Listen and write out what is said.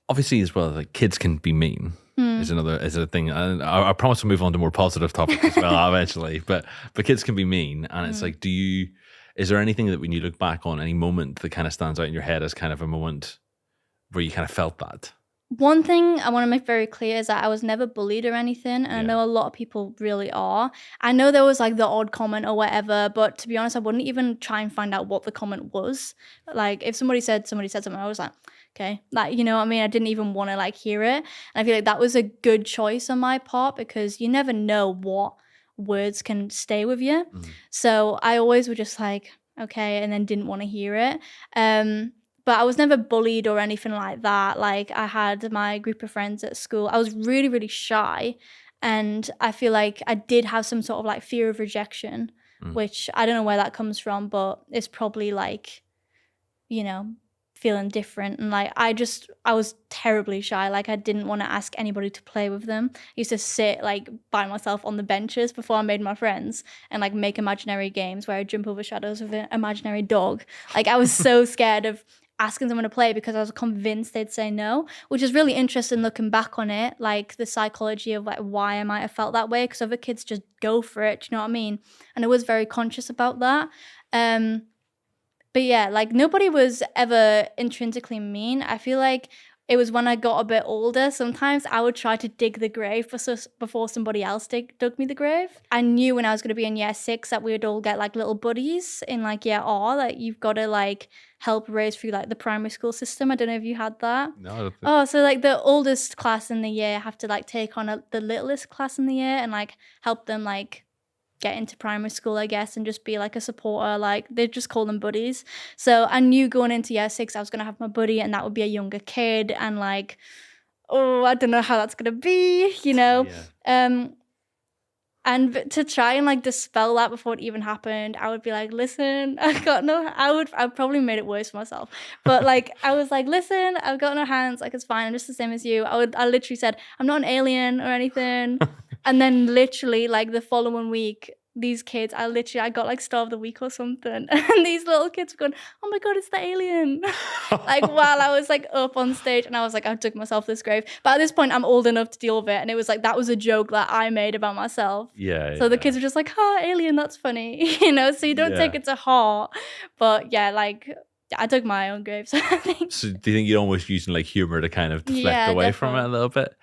obviously as well, like kids can be mean. Is a thing. And I promise to move on to more positive topics as well eventually. But kids can be mean, and it's like, is there anything that when you look back on any moment that kind of stands out in your head as kind of a moment where you kind of felt that? One thing I want to make very clear is that I was never bullied or anything, and I Yeah. know a lot of people really are. I know there was like the odd comment or whatever, but to be honest, I wouldn't even try and find out what the comment was. Like if somebody said something, I was like, okay, like, you know what I mean? I didn't even want to like hear it. And I feel like that was a good choice on my part because you never know what words can stay with you. So I always would just like, okay, and then didn't want to hear it. But I was never bullied or anything like that. Like I had my group of friends at school. I was really, really shy. And I feel like I did have some sort of like fear of rejection, which I don't know where that comes from, but it's probably like, you know, feeling different. And like I was terribly shy. Like I didn't want to ask anybody to play with them. I used to sit like by myself on the benches before I made my friends and like make imaginary games where I jump over shadows with an imaginary dog. Like I was so scared of asking someone to play because I was convinced they'd say no, which is really interesting looking back on it, like the psychology of like why I might have felt that way, because other kids just go for it, do you know what I mean? And I was very conscious about that. But yeah, like nobody was ever intrinsically mean. I feel like it was when I got a bit older, sometimes I would try to dig the grave before somebody else dug me the grave. I knew when I was going to be in year 6 that we would all get like little buddies in like year R that you've got to like help raise through like the primary school system. I don't know if you had that. No, I don't think. Oh, so like the oldest class in the year have to like take on the littlest class in the year and like help them like get into primary school, I guess, and just be like a supporter. Like they just call them buddies. So I knew going into year 6 I was gonna have my buddy, and that would be a younger kid, and like, oh, I don't know how that's gonna be, you know. Yeah. And to try and like dispel that before it even happened, I would be like, listen, I probably made it worse for myself. But like I was like, listen, I've got no hands, like it's fine, I'm just the same as you. I literally said, I'm not an alien or anything. And then literally like the following week, these kids, I got like star of the week or something. And these little kids were going, oh my God, it's the alien. Like while I was like up on stage, and I was like, I took myself this grave. But at this point I'm old enough to deal with it. And it was like, that was a joke that I made about myself. Yeah. So the kids were just like, alien, that's funny. You know, so you don't take it to heart. But yeah, like I took my own grave. So I think, So do you think you're almost using like humor to kind of deflect away from it a little bit?